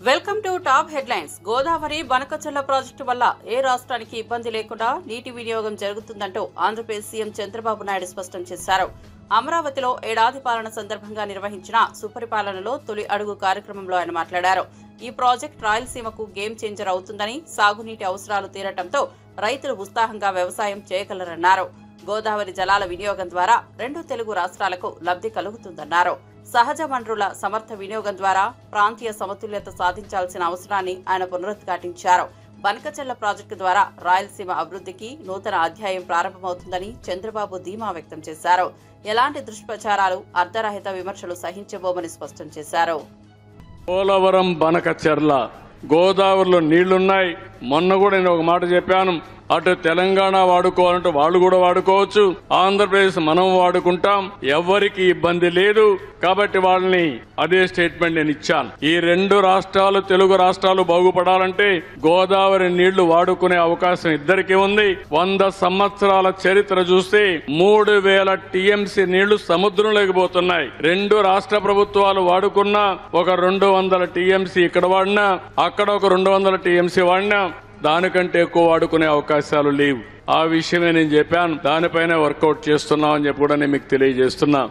Welcome to top headlines. Godavari Banakacherla project వల్ల ఏ రాష్ట్రానికి ఇబ్బంది లేకుండా నీటి వినియోగం జరుగుతుందంటూ ఆంధ్రప్రదేశ్ సీఎం చంద్రబాబు నాయుడు స్పష్టం చేశారు. అమరావతిలో ఏడాది పాలన సందర్భంగా నిర్వహించిన సుపరిపాలనలో తొలి అడుగు కార్యక్రమంలో ఆయన మాట్లాడారు. ఈ ప్రాజెక్ట్ రాయలసీమకు గేమ్ చేంజర్ అవుతుందని, సాగునీటి అవసరాలు తీరటంతో రైతులు ఉత్సాహంగా వ్యవసాయం చేయగలరన్నారు. గోదావరి జలాల వినియోగం ద్వారా రెండు తెలుగు రాష్ట్రాలకు లబ్ధి కలుగుతుందన్నారు. సహజ వనరుల సమర్థ వినియోగం ద్వారా ప్రాంతీయ సమతుల్యత సాధించాల్సిన అవసరాన్ని ఆయన పునరుద్ఘాటించారు. బనకచెర్ల ప్రాజెక్టు ద్వారా రాయలసీమ అభివృద్ధికి నూతన అధ్యాయం ప్రారంభమవుతుందని చంద్రబాబు ధీమా వ్యక్తం చేశారు. ఎలాంటి దుష్ప్రచారాలు, అర్ధరహిత విమర్శలు సహించబోమని స్పష్టం చేశారు. పోలవరం బనకచెర్ల గోదావరిలో నీళ్లున్నాయి. మొన్న కూడా నేను ఒక మాట చెప్పాను, అటు తెలంగాణ వాడుకోవాలంటే వాళ్ళు కూడా వాడుకోవచ్చు, ఆంధ్రప్రదేశ్ మనం వాడుకుంటాం, ఎవ్వరికి ఇబ్బంది లేదు. కాబట్టి వాళ్ళని అదే స్టేట్మెంట్ నేను ఇచ్చాను. ఈ రెండు రాష్ట్రాలు, తెలుగు రాష్ట్రాలు బాగుపడాలంటే గోదావరి నీళ్లు వాడుకునే అవకాశం ఇద్దరికి ఉంది. 100 సంవత్సరాల చరిత్ర చూస్తే 3000 టీఎంసీ నీళ్లు సముద్రంలోకి పోతున్నాయి. రెండు రాష్ట్ర ప్రభుత్వాలు వాడుకున్నా ఒక 200 టీఎంసీ ఇక్కడ వాడినా, అక్కడ ఒక 200 టీఎంసీ వాడినా దానికంటే ఎక్కువ వాడుకునే అవకాశాలు లేవు. ఆ విషయమే నేను చెప్పాను. దానిపైన వర్కౌట్ చేస్తున్నాం అని చెప్పి కూడా నేను మీకు తెలియజేస్తున్నా.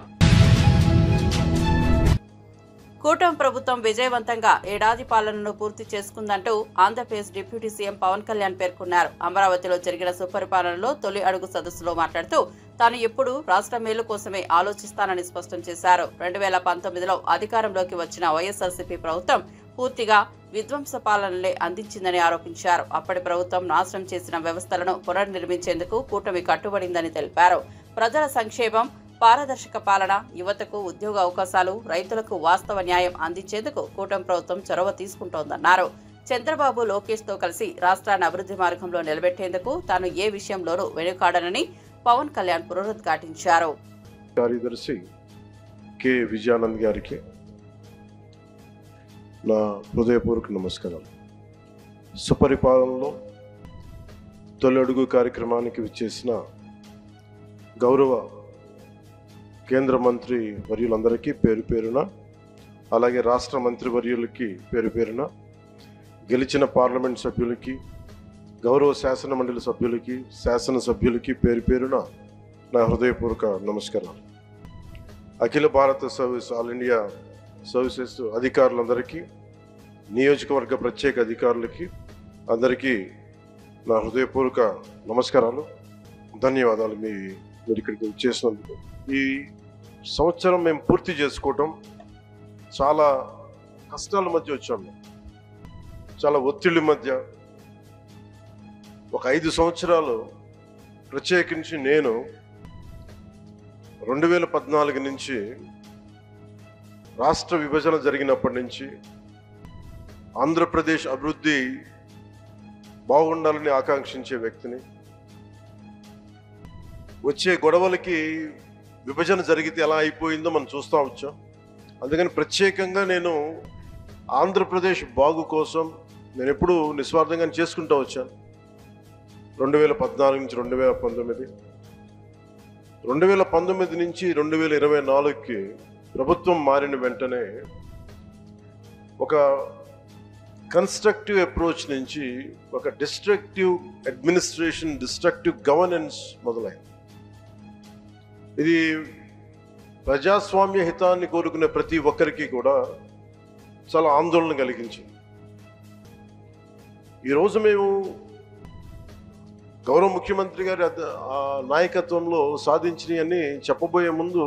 కూటమి ప్రభుత్వం విజయవంతంగా ఏడాది పాలనను పూర్తి చేసుకుందంటూ ఆంధ్రప్రదేశ్ డిప్యూటీ సీఎం పవన్ కళ్యాణ్ పేర్కొన్నారు. అమరావతిలో జరిగిన సుపరిపాలనలో తొలి అడుగు సదస్సులో మాట్లాడుతూ తాను ఎప్పుడూ రాష్ట్ర మేలు కోసమే ఆలోచిస్తానని స్పష్టం చేశారు. 2019లో అధికారంలోకి వచ్చిన వైఎస్ఆర్సీపీ ప్రభుత్వం పూర్తిగా విధ్వంస పాలనలే అందించిందని ఆరోపించారు. అప్పటి ప్రభుత్వం నాశనం చేసిన వ్యవస్థలను పునర్నిర్మించేందుకు కూటమి కట్టుబడిందని తెలిపారు. ప్రజల సంక్షేమం, పారదర్శక పాలన, యువతకు ఉద్యోగ అవకాశాలు, రైతులకు వాస్తవ న్యాయం అందించేందుకు కూటమి ప్రభుత్వం చొరవ తీసుకుంటోందన్నారు. చంద్రబాబు, లోకేష్ తో కలిసి రాష్ట్రాన్ని అభివృద్ధి మార్గంలో నిలబెట్టేందుకు తాను ఏ విషయంలోనూ వెనుకాడనని పవన్ కళ్యాణ్ పునరుద్ఘాటించారు. కార్యదర్శి కె విజయానంద్ గారికి నా హృదయపూర్వక నమస్కారాలు. సుపరిపాలనలో తొలి అడుగు కార్యక్రమానికి విచ్చేసిన గౌరవ కేంద్ర మంత్రి వర్యులందరికీ పేరు పేరున, అలాగే రాష్ట్ర మంత్రి వర్యులకి పేరు పేరున, గెలిచిన పార్లమెంట్ సభ్యులకి, గౌరవ శాసన మండలి సభ్యులకి, శాసనసభ్యులకి పేరు పేరున నా హృదయపూర్వక నమస్కారాలు. అఖిల భారత సర్వీస్, ఆల్ ఇండియా సర్వీసెస్ అధికారులందరికీ, నియోజకవర్గ ప్రత్యేక అధికారులకి అందరికీ నా హృదయపూర్వక నమస్కారాలు, ధన్యవాదాలు. మీరు ఇక్కడికి వచ్చేసినందుకు. ఈ సంవత్సరం మేము పూర్తి చేసుకోవటం చాలా కష్టాల మధ్య వచ్చాము, చాలా ఒత్తిడి మధ్య. ఒక 5 సంవత్సరాలు ప్రత్యేకించి నేను 2014 నుంచి రాష్ట్ర విభజన జరిగినప్పటి నుంచి ఆంధ్రప్రదేశ్ అభివృద్ధి బాగుండాలని ఆకాంక్షించే వ్యక్తిని. వచ్చే గొడవలకి విభజన జరిగితే ఎలా అయిపోయిందో మనం చూస్తూ వచ్చాం. అందుకని ప్రత్యేకంగా నేను ఆంధ్రప్రదేశ్ బాగు కోసం నేను ఎప్పుడూ నిస్వార్థంగా చేసుకుంటూ వచ్చాను. 2014 నుంచి 2019, 2019 నుంచి 2024కి ప్రభుత్వం మారిన వెంటనే ఒక కన్స్ట్రక్టివ్ అప్రోచ్ నుంచి ఒక డిస్ట్రక్టివ్ అడ్మినిస్ట్రేషన్, డిస్ట్రక్టివ్ గవర్నెన్స్ మొదలైంది. ఇది ప్రజాస్వామ్య హితాన్ని కోరుకునే ప్రతి ఒక్కరికి కూడా చాలా ఆందోళన కలిగించింది. ఈరోజు మేము గౌరవ ముఖ్యమంత్రి గారి నాయకత్వంలో సాధించినవన్నీ చెప్పబోయే ముందు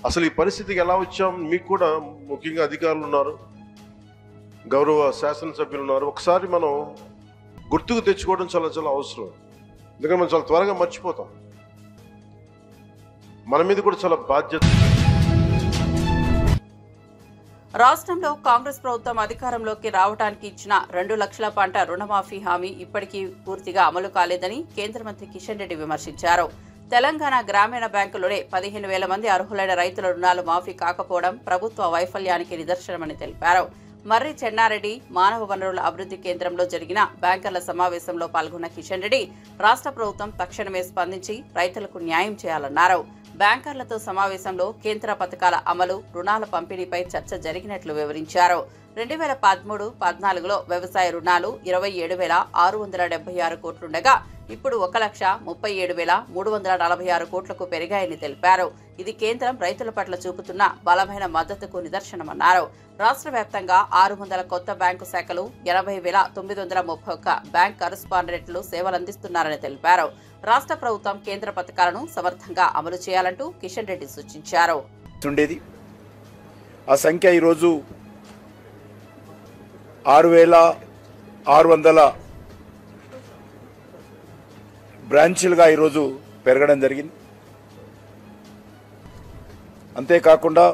అసలు ఈ పరిస్థితికి ఎలా వచ్చాం, మీకు కూడా ముఖ్యంగా అధికారులు ఉన్నారు, గౌరవ శాసనసభ్యులు ఉన్నారు, ఒకసారి మనం గుర్తుకు తెచ్చుకోవడం చాలా చాలా అవసరం. ఎందుకంటే మనం చాలా త్వరగా మర్చిపోతాం. మన మీద కూడా చాలా బాధ్యత. రాష్ట్రంలో కాంగ్రెస్ ప్రభుత్వం అధికారంలోకి రావడానికి ఇచ్చిన 2 లక్షల పంట రుణమాఫీ హామీ ఇప్పటికీ పూర్తిగా అమలు కాలేదని కేంద్ర మంత్రి కిషన్ రెడ్డి విమర్శించారు. తెలంగాణ గ్రామీణ బ్యాంకులోనే 15,000 మంది అర్హులైన రైతుల రుణాలు మాఫీ కాకపోవడం ప్రభుత్వ వైఫల్యానికి నిదర్శనమని తెలిపారు. మర్రి చెన్నారెడ్డి మానవ వనరుల అభివృద్ధి కేంద్రంలో జరిగిన బ్యాంకర్ల సమావేశంలో పాల్గొన్న కిషన్ రెడ్డి రాష్ట్ర ప్రభుత్వం తక్షణమే స్పందించి రైతులకు న్యాయం చేయాలన్నారు. బ్యాంకర్లతో సమావేశంలో కేంద్ర పథకాల అమలు, రుణాల పంపిణీపై చర్చ జరిగినట్లు వివరించారు. 2013-14లో వ్యవసాయ రుణాలు 27,676 కోట్లుండగా ఇప్పుడు 1,37,346 కోట్లకు పెరిగాయని తెలిపారు. ఇది కేంద్రం రైతుల పట్ల చూపుతున్న బలమైన మద్దతుకు నిదర్శనమన్నారు. రాష్ట్ర వ్యాప్తంగా 600 కొత్త బ్యాంకు శాఖలు, 80,931 బ్యాంక్ కరస్పాండెంట్లు సేవలందిస్తున్నారని తెలిపారు. రాష్ట్ర ప్రభుత్వం కేంద్ర పథకాలను సమర్థంగా అమలు చేయాలంటూ కిషన్ రెడ్డి సూచించారు. ఆ సంఖ్య ఈరోజు 6,600 బ్రాంచీలుగా ఈరోజు పెరగడం జరిగింది. అంతేకాకుండా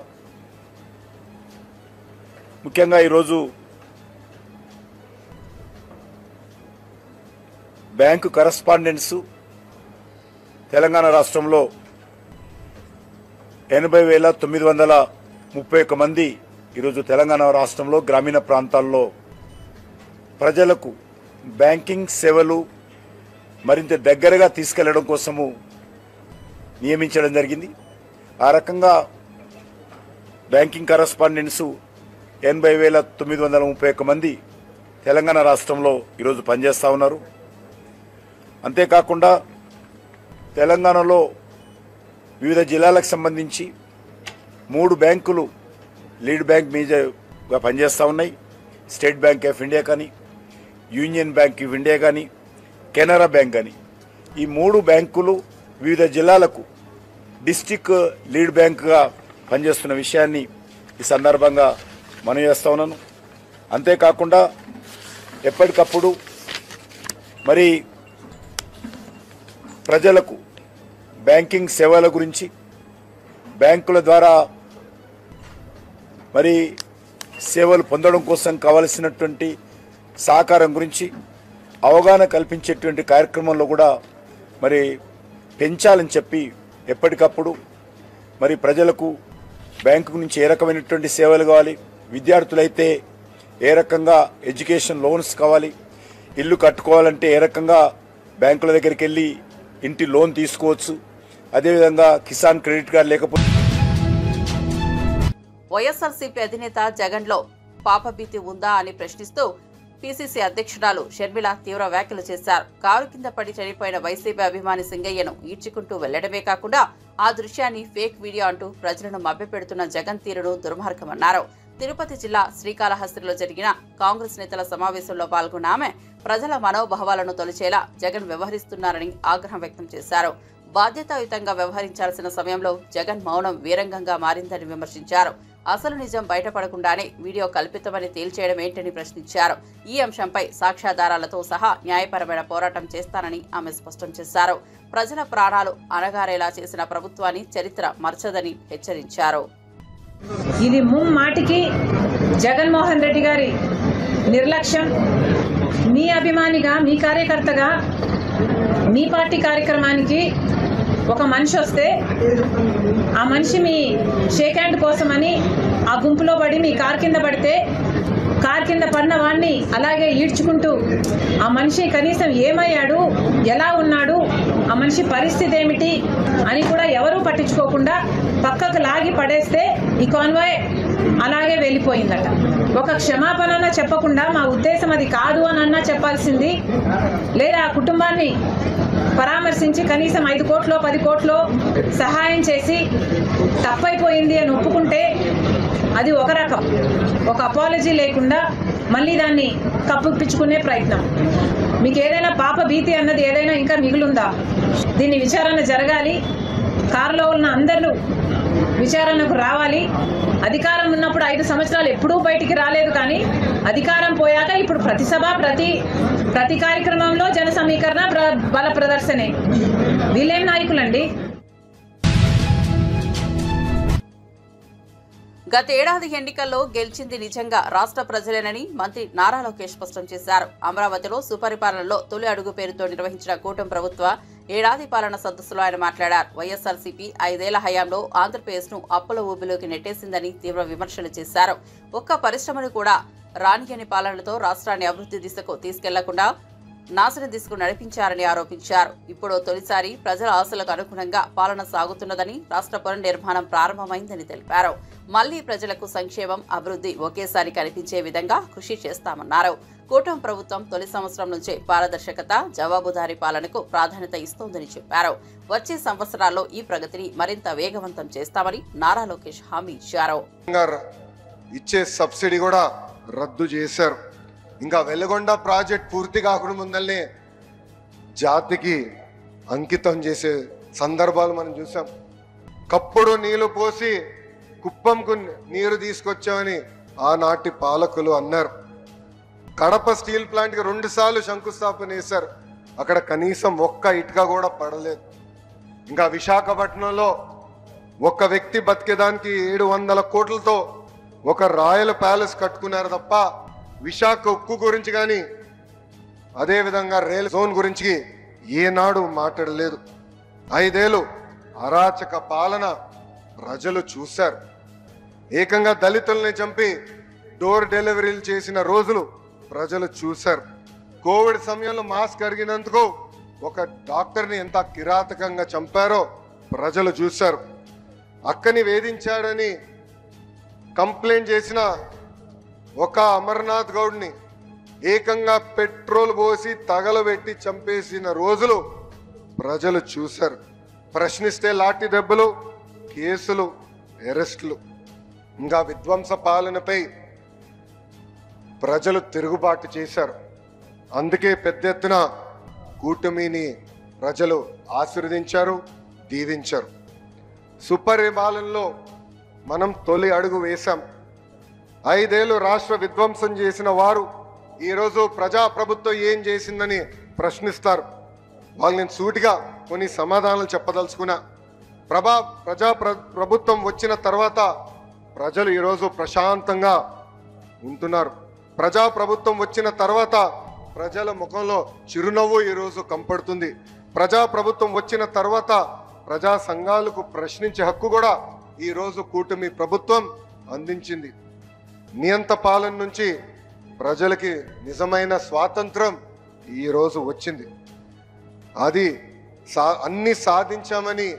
ముఖ్యంగా ఈరోజు బ్యాంకు కరస్పాండెంట్స్ తెలంగాణ రాష్ట్రంలో 80,931 మంది ఈరోజు తెలంగాణ రాష్ట్రంలో గ్రామీణ ప్రాంతాల్లో ప్రజలకు బ్యాంకింగ్ సేవలు మరింత దగ్గరగా తీసుకెళ్లడం కోసము నియమించడం జరిగింది. ఆ రకంగా బ్యాంకింగ్ కరస్పాండెంట్స్ 80,931 మంది తెలంగాణ రాష్ట్రంలో ఈరోజు పనిచేస్తూ ఉన్నారు. అంతేకాకుండా తెలంగాణలో వివిధ జిల్లాలకు సంబంధించి 3 బ్యాంకులు లీడ్ బ్యాంక్ మీదుగా పనిచేస్తూ ఉన్నాయి. స్టేట్ బ్యాంక్ ఆఫ్ ఇండియా కానీ, యూనియన్ బ్యాంక్ ఆఫ్ ఇండియా కానీ, కెనరా బ్యాంక్ కానీ, ఈ 3 బ్యాంకులు వివిధ జిల్లాలకు డిస్టిక్ లీడ్ బ్యాంకుగా పనిచేస్తున్న విషయాన్ని ఈ సందర్భంగా మనవి చేస్తూ ఉన్నాను. అంతేకాకుండా ఎప్పటికప్పుడు మరి ప్రజలకు బ్యాంకింగ్ సేవల గురించి, బ్యాంకుల ద్వారా మరి సేవలు పొందడం కోసం కావలసినటువంటి సహకారం గురించి అవగాహన కల్పించేటువంటి కార్యక్రమంలో కూడా మరి పెంచాలని చెప్పి ఎప్పటికప్పుడు మరి ప్రజలకు బ్యాంకు నుంచి ఏ రకమైనటువంటి సేవలు కావాలి, విద్యార్థులైతే ఏ రకంగా ఎడ్యుకేషన్ లోన్స్ కావాలి, ఇల్లు కట్టుకోవాలంటే ఏ రకంగా బ్యాంకుల దగ్గరికి వెళ్ళి ఇంటి లోన్ తీసుకోవచ్చు, అదేవిధంగా కిసాన్ క్రెడిట్ కార్డు లేకపోతే. వైఎస్ఆర్సీపీ అధినేత జగన్లో పాపభీతి ఉందా అని ప్రశ్నిస్తూ పీసీసీ అధ్యక్షురాలు షర్మిల తీవ్ర వ్యాఖ్యలు చేశారు. కారు కింద పడి చనిపోయిన వైసీపీ అభిమాని సింగయ్యను ఈడ్చుకుంటూ వెళ్లడమే కాకుండా ఆ దృశ్యాన్ని ఫేక్ వీడియో అంటూ ప్రజలను మభ్యపెడుతున్న జగన్ తీరును దుర్మార్గమన్నారు. తిరుపతి జిల్లా శ్రీకాళహస్తిలో జరిగిన కాంగ్రెస్ నేతల సమావేశంలో పాల్గొన్న ఆమె ప్రజల మనోభావాలను తొలిచేలా జగన్ వ్యవహరిస్తున్నారని ఆగ్రహం వ్యక్తం చేశారు. బాధ్యతాయుతంగా వ్యవహరించాల్సిన సమయంలో జగన్ మౌనం వీరంగంగా మారిందని విమర్శించారు. అసలు నిజం బయటపడకుండానే వీడియో కల్పితమని తేల్చేయడం ఏంటని ప్రశ్నించారు. ఈ అంశంపై సాక్ష్యాధారాలతో సహా న్యాయపరమైన పోరాటం చేస్తానని ఆమె స్పష్టం చేశారు. ప్రజల ప్రాణాలు అణగారేలా చేసిన ప్రభుత్వాన్ని చరిత్ర మర్చదని హెచ్చరించారు. ఇది ముమ్మాటికి జగన్మోహన్ రెడ్డి గారి నిర్లక్ష్యం. మీ అభిమానిగా, మీ కార్యకర్తగా, మీ పార్టీ కార్యక్రమానికి ఒక మనిషి వస్తే ఆ మనిషి మీ షేక్ హ్యాండ్ కోసమని ఆ గుంపులో పడి మీ కారు కింద పడితే కారు కింద పడిన వాడిని అలాగే ఈడ్చుకుంటూ ఆ మనిషి కనీసం ఏమయ్యాడు, ఎలా ఉన్నాడు, ఆ మనిషి పరిస్థితి ఏమిటి అని కూడా ఎవరూ పట్టించుకోకుండా పక్కకు లాగి పడేస్తే ఈ కాన్వాయ్ అలాగే వెళ్ళిపోయిందట. ఒక క్షమాపణ చెప్పకుండా మా ఉద్దేశం అది కాదు అని అన్నా చెప్పాల్సింది, లేదా ఆ కుటుంబాన్ని పరామర్శించి కనీసం 5 కోట్లో 10 కోట్లో సహాయం చేసి తప్పైపోయింది అని ఒప్పుకుంటే అది ఒక రకం. ఒక అపాలజీ లేకుండా మళ్ళీ దాన్ని కప్పిపుచ్చుకునే ప్రయత్నం. మీకు ఏదైనా పాప భీతి అన్నది ఏదైనా ఇంకా మిగులుందా? దీన్ని విచారణ జరగాలి. కారులో ఉన్న అందరూ విచారణకు రావాలి. అధికారం ఉన్నప్పుడు 5 సంవత్సరాలు ఎప్పుడూ బయటికి రాలేదు, కానీ అధికారం పోయాక ఇప్పుడు ప్రతి సభ, ప్రతి కార్యక్రమంలో జన సమీకరణ, బల ప్రదర్శనే. వీళ్ళేం నాయకులండి? గతేడాది ఎన్నికల్లో గెలిచింది నిజంగా రాష్ట్ర ప్రజలేనని మంత్రి నారా లోకేష్ స్పష్టం చేశారు. అమరావతిలో సుపరిపాలనలో తొలి అడుగు పేరుతో నిర్వహించిన కూటమి ప్రభుత్వ ఏడాది పాలన సదస్సులో ఆయన మాట్లాడారు. వైఎస్ఆర్సీపీ 5 ఏళ్ల హయాంలో ఆంధ్రప్రదేశ్ను అప్పుల ఊబిలోకి నెట్టేసిందని తీవ్ర విమర్శలు చేశారు. ఒక్క పరిశ్రమను కూడా రానియని పాలనతో రాష్ట్రాన్ని అభివృద్ధి దిశకు తీసుకెళ్లకుండా నాశనం దిశకు నడిపించారని ఆరోపించారు. ఇప్పుడు తొలిసారి ప్రజల ఆశలకు అనుగుణంగా పాలన సాగుతున్నదని, రాష్ట్ర పునర్నిర్మాణం ప్రారంభమైందని తెలిపారు. మళ్లీ ప్రజలకు సంక్షేమం, అభివృద్ధి ఒకేసారి కనిపించే విధంగా కృషి చేస్తామన్నారు. కూటమి ప్రభుత్వం తొలి సంవత్సరం నుంచే పారదర్శకత, జవాబుదారీ పాలనకు ప్రాధాన్యత ఇస్తోందని చెప్పారు. వచ్చే సంవత్సరాల్లో ఈ ప్రగతిని మరింత వేగవంతం చేస్తామని నారా లోకేష్ హామీ ఇచ్చారు. ఇచ్చే సబ్సిడీ కూడా రద్దు చేశారు. ఇంకా వెలుగొండ ప్రాజెక్ట్ పూర్తి కాకుండా ముందల్నే జాతికి అంకితం చేసే సందర్భాలు మనం చూసాం. కప్పుడు నీళ్లు పోసి కుప్పంకు నీరు తీసుకొచ్చామని ఆనాటి పాలకులు అన్నారు. కడప స్టీల్ ప్లాంట్కి 2 సార్లు శంకుస్థాపన చేశారు. అక్కడ కనీసం ఒక్క ఇటుక కూడా పడలేదు. ఇంకా విశాఖపట్నంలో ఒక వ్యక్తి బతికేదానికి 700 కోట్లతో ఒక రాయల్ ప్యాలెస్ కట్టుకున్నారు తప్ప విశాఖ ఉక్కు గురించి కానీ అదేవిధంగా రైల్ జోన్ గురించి ఏనాడు మాట్లాడలేదు. 5 ఏళ్ళు అరాచక పాలన ప్రజలు చూశారు. ఏకంగా దళితుల్ని చంపి డోర్ డెలివరీలు చేసిన రోజులు ప్రజలు చూశారు. కోవిడ్ సమయంలో మాస్క్ అడిగినందుకు ఒక డాక్టర్ని ఎంత కిరాతకంగా చంపారో ప్రజలు చూశారు. అక్కని వేధించాడని కంప్లైంట్ చేసిన ఒక అమర్నాథ్ గౌడ్ని ఏకంగా పెట్రోల్ పోసి తగలబెట్టి చంపేసిన రోజులు ప్రజలు చూశారు. ప్రశ్నిస్తే లాఠీ దెబ్బలు, కేసులు, అరెస్టులు. ఇంకా విధ్వంస పాలనపై ప్రజలు తిరుగుబాటు చేశారు. అందుకే పెద్ద ఎత్తున కూటమిని ప్రజలు ఆశీర్వదించారు, దీవించారు. సుపరిపాలనలో మనం తొలి అడుగు వేశాం. 5 ఏళ్ళు రాష్ట్ర విధ్వంసం చేసిన వారు ఈరోజు ప్రజాప్రభుత్వం ఏం చేసిందని ప్రశ్నిస్తారు. వాళ్ళు నేను సూటిగా కొన్ని సమాధానాలు చెప్పదలుచుకున్నా. ప్రభుత్వం వచ్చిన తర్వాత ప్రజలు ఈరోజు ప్రశాంతంగా ఉంటున్నారు. ప్రజాప్రభుత్వం వచ్చిన తర్వాత ప్రజల ముఖంలో చిరునవ్వు ఈరోజు కంపడుతుంది. ప్రజాప్రభుత్వం వచ్చిన తర్వాత ప్రజా సంఘాలకు ప్రశ్నించే హక్కు కూడా ఈరోజు కూటమి ప్రభుత్వం అందించింది. నియంత పాలన నుంచి ప్రజలకి నిజమైన స్వాతంత్రం ఈరోజు వచ్చింది. అది అన్ని సాధించామని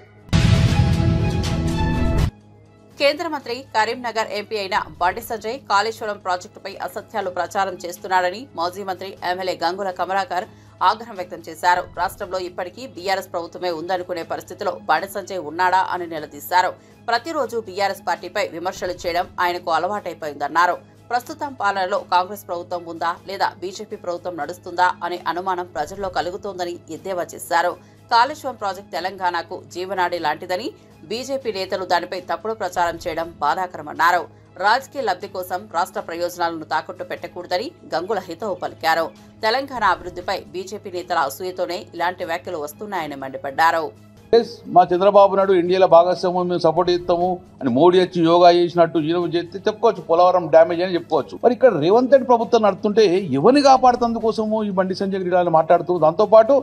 కేంద్ర మంత్రి కరీంనగర్ ఎంపీ అయిన బండి సంజయ్ కాళేశ్వరం ప్రాజెక్టుపై అసత్యాలు ప్రచారం చేస్తున్నారని మాజీ మంత్రి ఎమ్మెల్యే గంగుల కమలాకర్ ఆగ్రహం వ్యక్తం చేశారు. రాష్ట్రంలో ఇప్పటికీ బీఆర్ఎస్ ప్రభుత్వమే ఉందనుకునే పరిస్థితిలో బండి సంజయ్ ఉన్నాడా అని నిలదీశారు. ప్రతిరోజు బీఆర్ఎస్ పార్టీపై విమర్శలు చేయడం ఆయనకు అలవాటైపోయిందన్నారు. ప్రస్తుతం పాలనలో కాంగ్రెస్ ప్రభుత్వం ఉందా లేదా బీజేపీ ప్రభుత్వం నడుస్తుందా అనే అనుమానం ప్రజల్లో కలుగుతోందని ఎద్దేవా చేశారు. కాళేశ్వరం ప్రాజెక్టు తెలంగాణకు జీవనాడి లాంటిదని, బీజేపీ నేతలు దానిపై తప్పుడు ప్రచారం చేయడం బాధాకరమన్నారు. రాజకీయ లబ్ధి కోసం రాష్ట్ర ప్రయోజనాలను తాకట్టు పెట్టకూడదని గంగుల హితవు పలికారు. తెలంగాణ అభివృద్ధిపై బీజేపీ నేతల అసూయతోనే ఇలాంటి వ్యాఖ్యలు వస్తున్నాయని మండిపడ్డారు. మా చంద్రబాబు నాయుడు ఇండియాలో భాగస్వామ్యం మేము సపోర్ట్ చేస్తాము అని మోడీ వచ్చి యోగా చేసినట్టు చేస్తే చెప్పుకోవచ్చు, పోలవరం డ్యామేజ్ అని చెప్పుకోవచ్చు. మరి ఇక్కడ రేవంత్ రెడ్డి ప్రభుత్వం నడుతుంటే ఎవరిని కాపాడుతందుకోసము ఈ బండి సంజయ్ గిరిరాలు మాట్లాడుతూ, దాంతోపాటు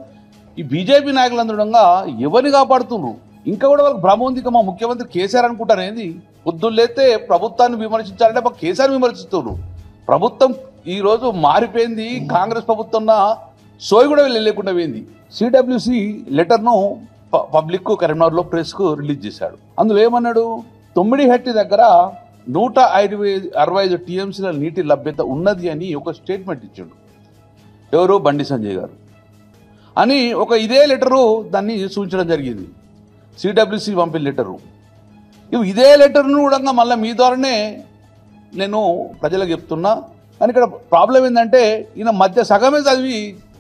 ఈ బీజేపీ నాయకులందరంగా ఎవరిని కాపాడుతున్నారు. ఇంకా కూడా వాళ్ళకి భ్రమ ఉంది. మా ముఖ్యమంత్రి కేసీఆర్ అనుకుంటారు ఏంది? పొద్దున్నైతే ప్రభుత్వాన్ని విమర్శించాలంటే మాకు కేసీఆర్ విమర్శిస్తున్నారు. ప్రభుత్వం ఈ రోజు మారిపోయింది. కాంగ్రెస్ ప్రభుత్వం సోయి కూడా లేకుండా పోయింది. సిడబ్ల్యూసి లెటర్ను పబ్లిక్ కరీంనగర్లో ప్రెస్కు రిలీజ్ చేశాడు. అందులో ఏమన్నాడు? తొమ్మిడిహట్టి దగ్గర 165 టీఎంసీల నీటి లభ్యత ఉన్నది అని ఒక స్టేట్మెంట్ ఇచ్చాడు. ఎవరు? బండి సంజయ్ గారు అని ఒక ఇదే లెటరు దాన్ని సూచించడం జరిగింది. సిడబ్ల్యూసి పంపిన లెటరు. ఇదే లెటర్ను కూడా మళ్ళీ మీ ద్వారానే నేను ప్రజలకు చెప్తున్నా. కానీ ఇక్కడ ప్రాబ్లం ఏంటంటే ఈయన మధ్య సగమే చదివి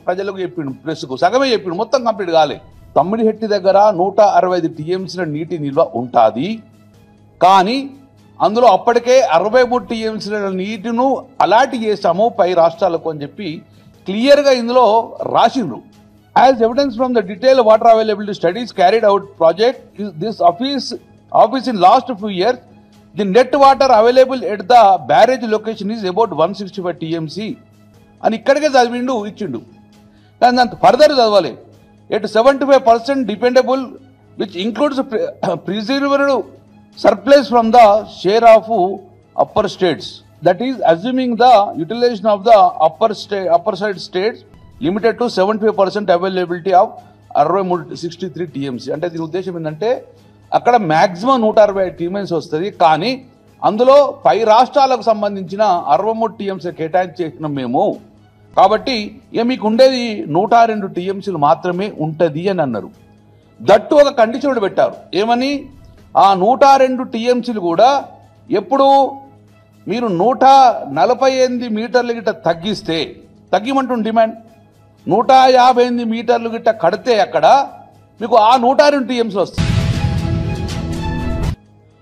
ప్రజలకు చెప్పిండు, ప్రెస్కు సగమే చెప్పిండు, మొత్తం కంప్లీట్ కాలే. తమ్మిడిహెట్టి దగ్గర 165 టీఎంసీల నీటి నిల్వ ఉంటుంది. కానీ అందులో అప్పటికే 63 టీఎంసీల నీటిను అలాట్ చేశాము పై రాష్ట్రాలకు అని చెప్పి క్లియర్గా ఇందులో రాసిండ్రు. As evidence from the detailed water availability studies carried out project, this office in last few years, the net water available at the barrage location is about 165 TMC. అని ఇక్కడికే చదివిండు, ఇచ్చిండు. కానీ దాంతో ఫర్దర్ చదవాలి. At 75% dependable, which includes preserved surplus from the share of upper states. That is assuming the utilization of the upper side states limited to 75% availability of 63 TMC. అంటే దీని ఉద్దేశం ఏంటంటే అక్కడ మ్యాక్సిమం 160 టీఎంసీ వస్తుంది, కానీ అందులో పై రాష్ట్రాలకు సంబంధించిన 63 టీఎంసీ కేటాయించేసినాం మేము. కాబట్టి ఇక మీకు ఉండేది 102 టీఎంసీలు మాత్రమే ఉంటుంది అని అన్నారు. దట్టు ఒక కండిషన్ పెట్టారు, ఏమని, ఆ 102 టీఎంసీలు కూడా ఎప్పుడు మీరు 148 మీటర్లు గిట్ట తగ్గిమంటుంది డిమాండ్, 158 మీటర్లు గిట్ట కడితే అక్కడ మీకు ఆ 102 టీఎంసీలు వస్తాయి.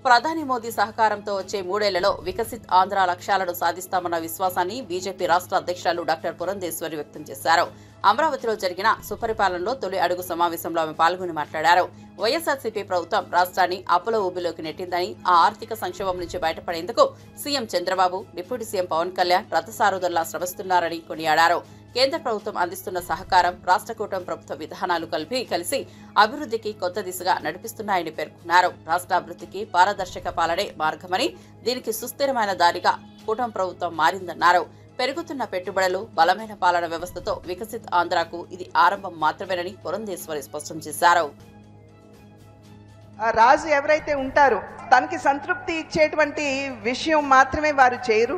ప్రధాని మోదీ సహకారంతో వచ్చే 3 ఏళ్లలో వికసిత్ ఆంధ్ర లక్ష్యాలను సాధిస్తామన్న విశ్వాసాన్ని బీజేపీ రాష్ట్ర అధ్యక్షులు డాక్టర్ పురంధేశ్వరి వ్యక్తం చేశారు. అమరావతిలో జరిగిన సుపరిపాలనలో తొలి అడుగు సమావేశంలో ఆమె పాల్గొని మాట్లాడారు. వైఎస్ఆర్సీపీ ప్రభుత్వం రాష్ట్రాన్ని అప్పుల ఊబిలోకి నెట్టిందని, ఆ ఆర్థిక సంక్షోభం నుంచి బయటపడేందుకు CM Chandrababu, deputy CM Pawan Kalyan రథసారథుల్లా శ్రమిస్తున్నారని కొనియాడారు. కేంద్ర ప్రభుత్వం అందిస్తున్న సహకారం, రాష్ట్ర కూటమి ప్రభుత్వ విధానాలు కలిసి అభివృద్ధికి కొత్త దిశగా నడిపిస్తున్నాయని పేర్కొన్నారు. రాష్ట్ర అభివృద్ధికి పారదర్శక పాలనే మార్గమని, దీనికి సుస్థిరమైన దారిగా కూటమి ప్రభుత్వం మారిందన్నారు. పెరుగుతున్న పెట్టుబడులు, బలమైన పాలన వ్యవస్థతో వికసిత్ ఆంధ్రాకు ఇది ఆరంభం మాత్రమేనని పురంధేశ్వరి స్పష్టం చేశారు. రాజు ఎవరైతే ఉంటారో తనకి సంతృప్తి ఇచ్చేటువంటి విషయం మాత్రమే వారు చేయరు.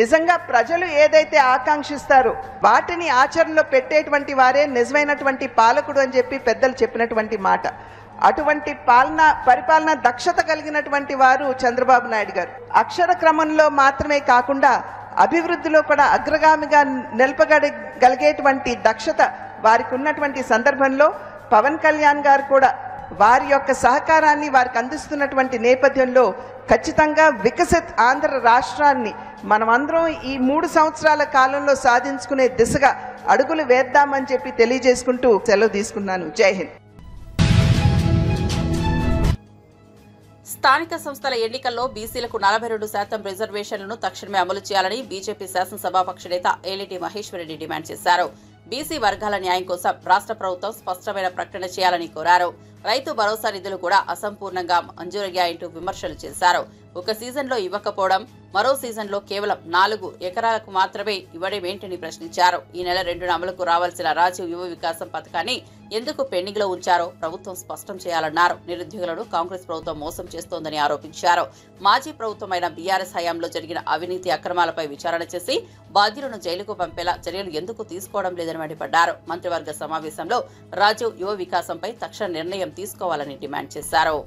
నిజంగా ప్రజలు ఏదైతే ఆకాంక్షిస్తారో వాటిని ఆచరణలో పెట్టేటువంటి వారే నిజమైనటువంటి పాలకుడు అని చెప్పి పెద్దలు చెప్పినటువంటి మాట. అటువంటి పరిపాలన దక్షత కలిగినటువంటి వారు చంద్రబాబు నాయుడు గారు. అక్షర క్రమంలో మాత్రమే కాకుండా అభివృద్ధిలో కూడా అగ్రగామిగా నిలపగలిగేటువంటి దక్షత వారికి ఉన్నటువంటి సందర్భంలో పవన్ కళ్యాణ్ గారు కూడా వారి యొక్క సహకారాన్ని వారికి అందిస్తున్నటువంటి నేపథ్యంలో ఖచ్చితంగా వికసిత్ ఆంధ్ర రాష్ట్రాన్ని మనమందరం ఈ 3 సంవత్సరాల కాలంలో సాధించుకునే దిశగా అడుగులు వేద్దామని చెప్పి తెలియజేసుకుంటూ సెలవు తీసుకున్నాను. జై హింద్. స్థానిక సంస్థల ఎన్నికల్లో బీసీలకు 42% రిజర్వేషన్లను తక్షణమే అమలు చేయాలని బీజేపీ శాసనసభాపక్ష నేత ఏలిటి మహేశ్వరరెడ్డి డిమాండ్ చేశారు. బీసీ వర్గాల న్యాయం కోసం రాష్ట్ర ప్రభుత్వం స్పష్టమైన ప్రకటన చేయాలని కోరారు. రైతు భరోసా నిధులు కూడా అసంపూర్ణంగా మంజూరయ్యాయంటూ విమర్శలు చేశారు. ఒక సీజన్లో ఇవ్వకపోవడం, మరో సీజన్లో కేవలం 4 ఎకరాలకు మాత్రమే ఇవ్వడమేంటని ప్రశ్నించారు. ఈ నెల 2న అమలుకు రావాల్సిన రాజీవ్ యువ వికాసం పథకాన్ని ఎందుకు పెండింగ్ లో ఉంచారో ప్రభుత్వం స్పష్టం చేయాలన్నారు. నిరుద్యోగులను కాంగ్రెస్ ప్రభుత్వం మోసం చేస్తోందని ఆరోపించారు. మాజీ ప్రభుత్వమైన బీఆర్ఎస్ హయాంలో జరిగిన అవినీతి అక్రమాలపై విచారణ చేసి బాధ్యులను జైలుకు పంపేలా చర్యలు ఎందుకు తీసుకోవడం లేదని మండిపడ్డారు. మంత్రివర్గ సమావేశంలో రాజీవ్ యువ వికాసంపై తక్షణ నిర్ణయం తీసుకోవాలని డిమాండ్ చేశారు.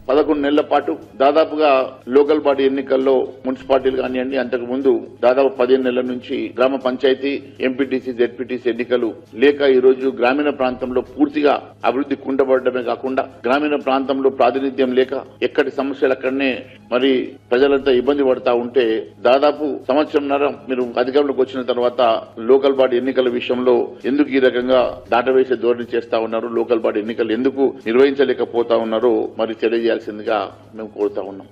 11 నెలల పాటు దాదాపుగా లోకల్ బాడీ ఎన్నికల్లో మున్సిపాలిటీలు కానివ్వండి, అంతకు ముందు దాదాపు 15 నెలల నుంచి గ్రామ పంచాయతీ, ఎంపీటీసీ, జెడ్పీటీసీ ఎన్నికలు లేక ఈ రోజు గ్రామీణ ప్రాంతంలో పూర్తిగా అభివృద్ధి కుండబడమే కాకుండా గ్రామీణ ప్రాంతంలో ప్రాతినిధ్యం లేక ఎక్కడి సమస్యలు అక్కడనే మరి ప్రజలంతా ఇబ్బంది పడతా ఉంటే దాదాపు సంవత్సరంన్నర మీరు అధికారంలోకి వచ్చిన తర్వాత లోకల్ బాడీ ఎన్నికల విషయంలో ఎందుకు ఈ రకంగా దాటవేసే ధోరణి చేస్తా ఉన్నారు, లోకల్ బాడీ ఎన్నికలు ఎందుకు నిర్వహించలేకపోతా ఉన్నారో మరి తెలియజేయాల్సిందిగా మేము కోరుతా ఉన్నాం.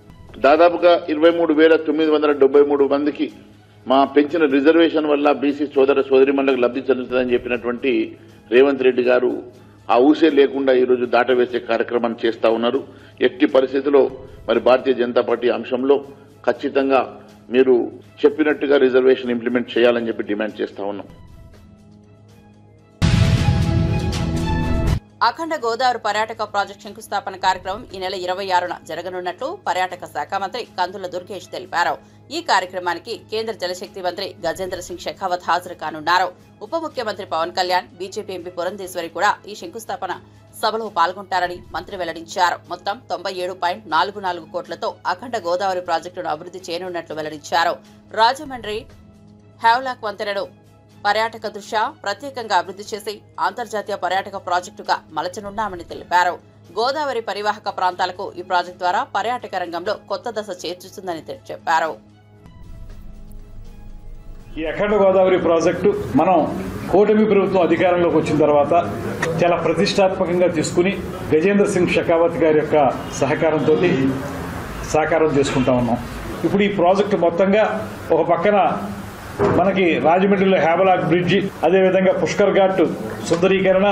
దాదాపుగా 23,973 మందికి మా పెంచిన రిజర్వేషన్ వల్ల బీసీ సోదర సోదరిమణులకు లబ్ధి చెందుతుందని చెప్పినటువంటి రేవంత్ రెడ్డి గారు ఆ ఊసే లేకుండా ఈరోజు దాటవేసే కార్యక్రమాన్ని చేస్తా ఉన్నారు. ఎట్టి పరిస్థితిలో మరి భారతీయ జనతా పార్టీ అంశంలో ఖచ్చితంగా మీరు చెప్పినట్టుగా రిజర్వేషన్ ఇంప్లిమెంట్ చేయాలని చెప్పి డిమాండ్ చేస్తా ఉన్నాం. అఖండ గోదావరి పర్యాటక ప్రాజెక్టు శంకుస్థాపన కార్యక్రమం ఈ నెల 26న జరగనున్నట్లు పర్యాటక శాఖ మంత్రి కందుల దుర్గేష్ తెలిపారు. ఈ కార్యక్రమానికి కేంద్ర జలశక్తి మంత్రి గజేంద్ర సింగ్ షెకావత్ హాజరు కానున్నారు. ఉప ముఖ్యమంత్రి పవన్ కళ్యాణ్, బీజేపీ ఎంపీ పురంధేశ్వరి కూడా ఈ శంకుస్థాపన సభలో పాల్గొంటారని మంత్రి వెల్లడించారు. మొత్తం 97.44 కోట్లతో అఖండ గోదావరి ప్రాజెక్టును అభివృద్ధి చేయనున్నట్లు వెల్లడించారు. రాజమండ్రి హ్యావ్లాక్ వంతెనను పర్యాటక దృష్ట్యా ప్రత్యేకంగా అభివృద్ధి చేసి అంతర్జాతీయ పర్యాటక ప్రాజెక్టుగా మలచనున్నామని తెలిపారు. గోదావరి పరివాహక ప్రాంతాలకు ఈ ప్రాజెక్టు ద్వారా పర్యాటక రంగంలో కొత్త దశ చేర్చుతుందని చెప్పారు. ఈ అఖండ గోదావరి ప్రాజెక్టు మనం కూటమి ప్రభుత్వం అధికారంలోకి వచ్చిన తర్వాత చాలా ప్రతిష్టాత్మకంగా తీసుకుని గజేంద్ర సింగ్ షెకావత్ గారి యొక్క సహకారంతో సాకారం చేసుకుంటా ఉన్నాం. ఇప్పుడు ఈ ప్రాజెక్టు మొత్తంగా ఒక పక్కన మనకి రాజమండ్రిలో హ్యావలాక్ బ్రిడ్జి, అదేవిధంగా పుష్కర్ ఘాట్ సుందరీకరణ,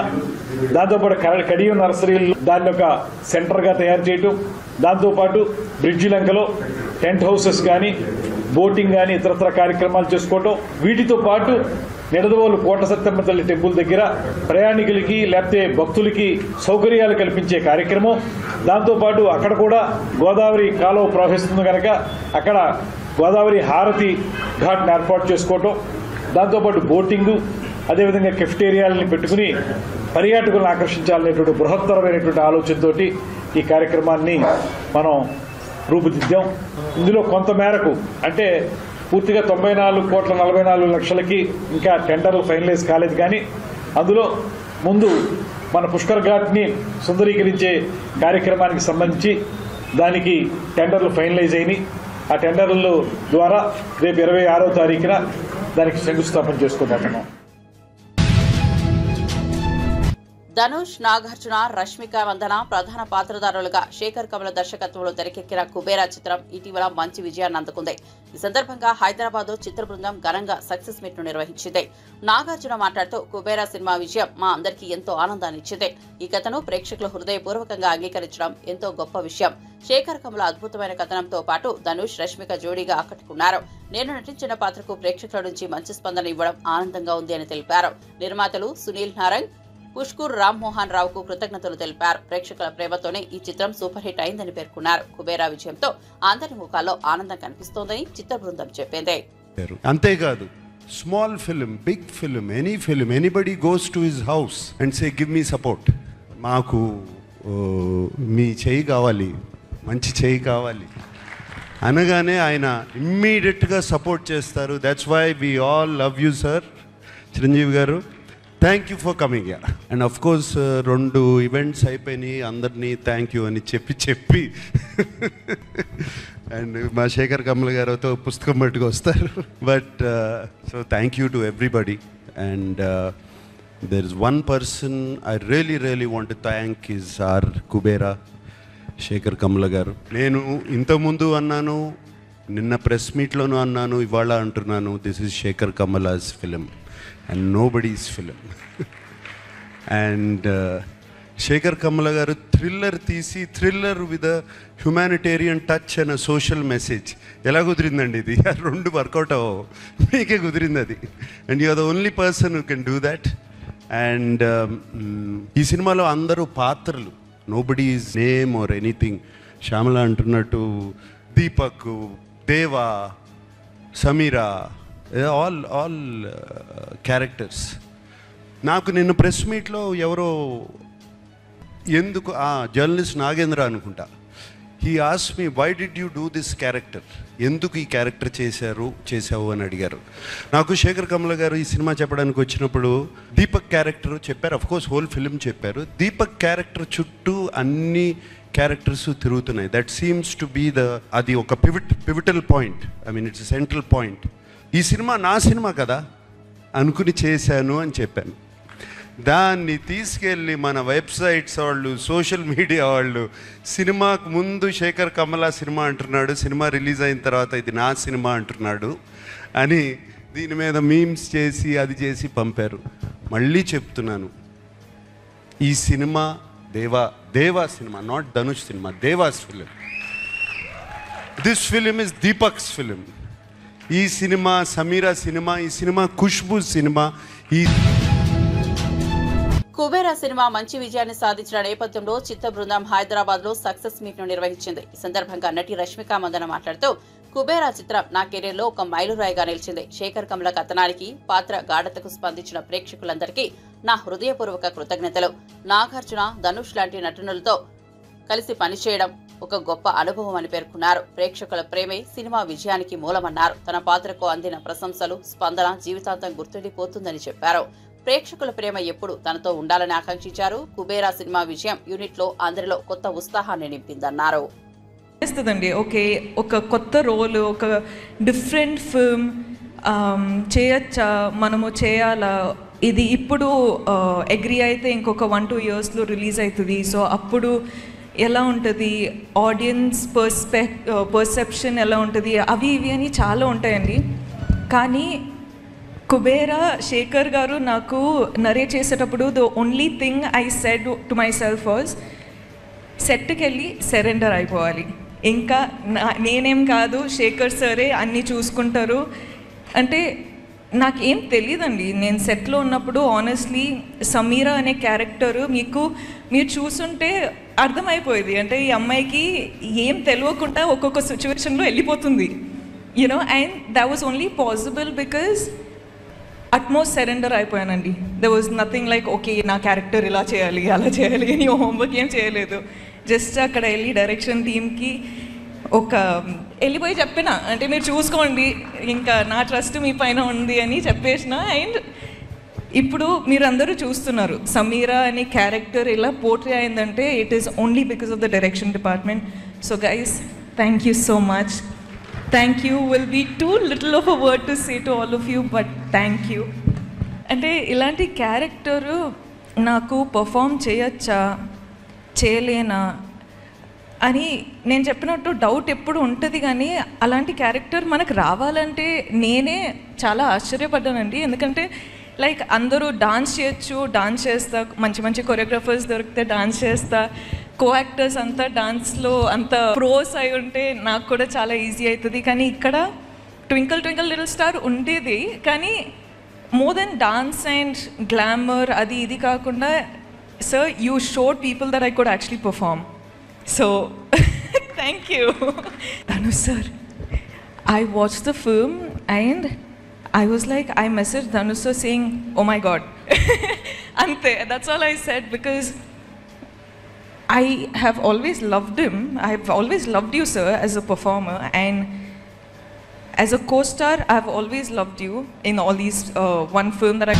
దాంతోపాటు కడియం నర్సరీలు దాన్ని ఒక సెంటర్గా తయారు చేయటం, దాంతోపాటు బ్రిడ్జి లంకలో టెంట్ హౌసెస్ కానీ, బోటింగ్ కానీ, ఇతరత్ర కార్యక్రమాలు చేసుకోవటం. వీటితో పాటు నిడదవోలు కోట సత్యమ్మ తల్లి టెంపుల్ దగ్గర ప్రయాణికులకి లేకపోతే భక్తులకి సౌకర్యాలు కల్పించే కార్యక్రమం. దాంతోపాటు అక్కడ కూడా గోదావరి కాలువ ప్రవహిస్తుంది కనుక అక్కడ గోదావరి హారతి ఘాట్ని ఏర్పాటు చేసుకోవటం. దాంతోపాటు బోటింగు, అదేవిధంగా కెఫ్టేరియాలని పెట్టుకుని పర్యాటకులను ఆకర్షించాలనేటువంటి బృహత్తరమైనటువంటి ఆలోచనతో ఈ కార్యక్రమాన్ని మనం రూపుదిద్దాం. ఇందులో కొంత మేరకు అంటే పూర్తిగా 94,44,00,000కి ఇంకా టెండర్లు ఫైనలైజ్ కాలేదు. కానీ అందులో ముందు మన పుష్కర్ ఘాట్ని సుందరీకరించే కార్యక్రమానికి సంబంధించి దానికి టెండర్లు ఫైనలైజ్ అయినాయి. ఆ టెండర్ల ద్వారా రేపు 26వ తారీఖున దానికి శంకుస్థాపన చేసుకోబోతున్నాం. ధనుష్, నాగార్జున, రష్మిక మందన ప్రధాన పాత్రధారులుగా శేఖర్ కమల దర్శకత్వంలో తెరకెక్కిన కుబేరా చిత్రం ఇటీవల మంచి విజయాన్ని అందుకుంది. ఈ సందర్భంగా హైదరాబాద్ చిత్ర బృందం ఘనంగా సక్సెస్ మీట్ ను నిర్వహించింది. నాగార్జున మాట్లాడుతూ కుబేరా సినిమా విజయం మా అందరికీ ఎంతో ఆనందాన్ని ఇచ్చింది. ఈ కథను ప్రేక్షకులు హృదయపూర్వకంగా అంగీకరించడం ఎంతో గొప్ప విషయం. శేఖర్ కమల అద్భుతమైన కథనంతో పాటు ధనుష్, రష్మిక జోడీగా ఆకట్టుకున్నారు. నేను నటించిన పాత్రకు ప్రేక్షకుల నుంచి మంచి స్పందన ఇవ్వడం ఆనందంగా ఉంది అని తెలిపారు. నిర్మాతలు సునీల్ నారంగ్, పుష్కూర్ రామ్మోహన్ రావుకు కృతజ్ఞతలు తెలిపారు. ప్రేక్షకుల ప్రేమతోనే ఈ చిత్రం సూపర్ హిట్ అయిందని పేర్కొన్నారు. కుబేరా విజయంతో అందరి ముఖాల్లో ఆనందం కనిపిస్తోందని చిత్ర బృందం చెప్పింది. అంతేకాదు, small film, big film, any film, anybody goes to his house and say give me support, మాకు మీ చేయి కావాలి, మంచి చేయి కావాలి అనగానే ఆయన ఇమ్మీడియట్గా సపోర్ట్ చేస్తారు. That's why we all love you sir Chiranjeevi garu. Thank you for coming ya. And of course 2 events అయిపోయినాయి, అందరినీ థ్యాంక్ యూ అని చెప్పి అండ్ మా శేఖర్ కమల గారితో పుస్తకం పట్టుకు వస్తారు. But so thank you to everybody. And there is one person I really want to thank is our Kubera Sekhar Kammula garu. నేను ఇంతకుముందు అన్నాను, నిన్న ప్రెస్ మీట్లోనూ అన్నాను, ఇవాళ అంటున్నాను, this is Sekhar Kammula's film and nobody's film. And Sekhar Kammula garu thriller తీసి, thriller with a humanitarian touch and a social message. ఎలా కుదిరిందండి ఇది? 2 వర్కౌట్ అవ్వవు, మీకే కుదిరింది అది. And you are the only person who can do that. And ఈ సినిమాలో అందరూ పాత్రలు, nobody is name or anything. Shyamala అంటున్నట్టు దీపక్, దేవా, సమీరా, ఆల్ క్యారెక్టర్స్. నాకు నిన్న ప్రెస్ మీట్లో ఎవరో ఎందుకు జర్నలిస్ట్ నాగేంద్ర అనుకుంటా, he ask me why did you do this character, ఎందుకు ఈ క్యారెక్టర్ చేసావు అని అడిగారు. నాకు శేఖర్ కమల గారు ఈ సినిమా చెప్పడానికి వచ్చినప్పుడు దీపక్ క్యారెక్టర్ చెప్పారు, అఫ్కోర్స్ హోల్ ఫిలిం చెప్పారు. దీపక్ క్యారెక్టర్ చుట్టూ అన్ని క్యారెక్టర్స్ తిరుగుతున్నాయి. దట్ సీమ్స్ టు బీ అది ఒక pivotal point, I mean it's central point. ఈ సినిమా నా సినిమా కదా అనుకుని చేశాను అని చెప్పాను. దాన్ని తీసుకెళ్ళి మన వెబ్సైట్స్ వాళ్ళు, సోషల్ మీడియా వాళ్ళు, సినిమాకు ముందు శేఖర్ కమల సినిమా అంటున్నాడు, సినిమా రిలీజ్ అయిన తర్వాత ఇది నా సినిమా అంటున్నాడు అని దీని మీద మీమ్స్ చేసి అది చేసి పంపారు. మళ్ళీ చెప్తున్నాను, ఈ సినిమా దేవా cinema, not Dhanush cinema, devas film. This film is Deepak's film. ఈ సినిమా సమీరా సినిమా, ఈ సినిమా ఖుష్బూ సినిమా. ఈ కుబేరా సినిమా మంచి విజయాన్ని సాధించిన నేపథ్యంలో చిత్ర బృందం హైదరాబాద్ లో సక్సెస్ మీట్ ను నిర్వహించింది. ఈ సందర్భంగా నటి రష్మిక మందన మాట్లాడుతూ, కుబేరా చిత్రం నా కెరీర్ లో ఒక మైలురాయిగా నిలిచింది. శేఖర్ కమల కథనానికి, పాత్ర గాఢతకు స్పందించిన ప్రేక్షకులందరికీ నా హృదయపూర్వక కృతజ్ఞతలు. నాగార్జున, ధనుష్ లాంటి నటునులతో కలిసి పనిచేయడం ఒక గొప్ప అనుభవం అని పేర్కొన్నారు. ప్రేక్షకుల ప్రేమే సినిమా విజయానికి మూలమన్నారు. తన పాత్రకు అందిన ప్రశంసలు, స్పందన జీవితాంతం గుర్తుండిపోతుందని చెప్పారు. ప్రేక్షకుల ప్రేమ ఎప్పుడు తనతో ఉండాలని ఆకాంక్షించారు. కుబేరా సినిమా విజయం యూనిట్ లో అందరిలో కొత్త ఉత్సాహాన్ని నింపిందన్నారు. ఓకే, ఒక కొత్త రోల్, ఒక డిఫరెంట్ ఫిల్మ్ చేయొచ్చా, మనము చేయాలా, ఇది ఇప్పుడు అగ్రీ అయితే ఇంకొక 1-2 ఇయర్స్లో రిలీజ్ అవుతుంది. సో అప్పుడు ఎలా ఉంటుంది, ఆడియన్స్ పర్సెప్షన్ ఎలా ఉంటుంది, అవి ఇవి అని చాలా ఉంటాయండి. కానీ కుబేరా శేఖర్ గారు నాకు నరేట్ చేసేటప్పుడు the only thing I said to my self was, సెట్కి వెళ్ళి సరెండర్ అయిపోవాలి. ఇంకా నేనేం కాదు, శేఖర్ సరే అన్నీ చూసుకుంటారు అంటే నాకేం తెలియదండి. నేను సెట్లో ఉన్నప్పుడు ఆనెస్ట్లీ సమీరా అనే క్యారెక్టర్ మీరు చూసుంటే అర్థమైపోయేది. అంటే ఈ అమ్మాయికి ఏం తెలియకుండా ఒక్కొక్క సిచ్యువేషన్లో వెళ్ళిపోతుంది, you know. And that was only possible because utmost surrender అయిపోయానండి. There was nothing like okay నా క్యారెక్టర్ ఇలా చేయాలి అలా చేయాలి అని హోంవర్క్ ఏం చేయలేదు. జస్ట్ అక్కడ వెళ్ళి డైరెక్షన్ టీమ్కి వెళ్ళిపోయి చెప్పిన, అంటే మీరు చూసుకోండి ఇంకా నా ట్రస్ట్ మీ పైన ఉంది అని చెప్పేసిన. అండ్ ఇప్పుడు మీరందరూ చూస్తున్నారు సమీరా అనే క్యారెక్టర్ ఇలా పోర్ట్రే అయిందంటే it is only because of the direction department. So guys, thank you so much. Thank you will be too little of a word to say to all of you, but thank you. అంటే ఇలాంటి character నాకు perform చేయొచ్చా చేయలేనా అని నేను చెప్పినట్టు doubt ఎప్పుడు ఉంటుంది, కానీ అలాంటి క్యారెక్టర్ మనకు రావాలంటే నేనే చాలా ఆశ్చర్యపడ్డానండి. ఎందుకంటే లైక్ అందరూ డాన్స్ చేయొచ్చు, డాన్స్ చేస్తా, మంచి మంచి కొరియోగ్రాఫర్స్ దొరికితే డాన్స్ చేస్తా, కో యాక్టర్స్ అంతా డాన్స్లో అంత ప్రోస్ అయి ఉంటే నాకు కూడా చాలా ఈజీ అవుతుంది. కానీ ఇక్కడ ట్వింకిల్ ట్వింకిల్ లిటిల్ స్టార్ ఉండేది, కానీ more than dance and glamour అది ఇది కాకుండా sir you showed people that I could actually perform. So, thank you. Dhanush sir, I watched the film and I was like, I messaged Dhanush sir saying, oh my God. Ante, that's all I said because I have always loved him. I have always loved you sir as a performer, and as a co-star, I have always loved you in all these one film that I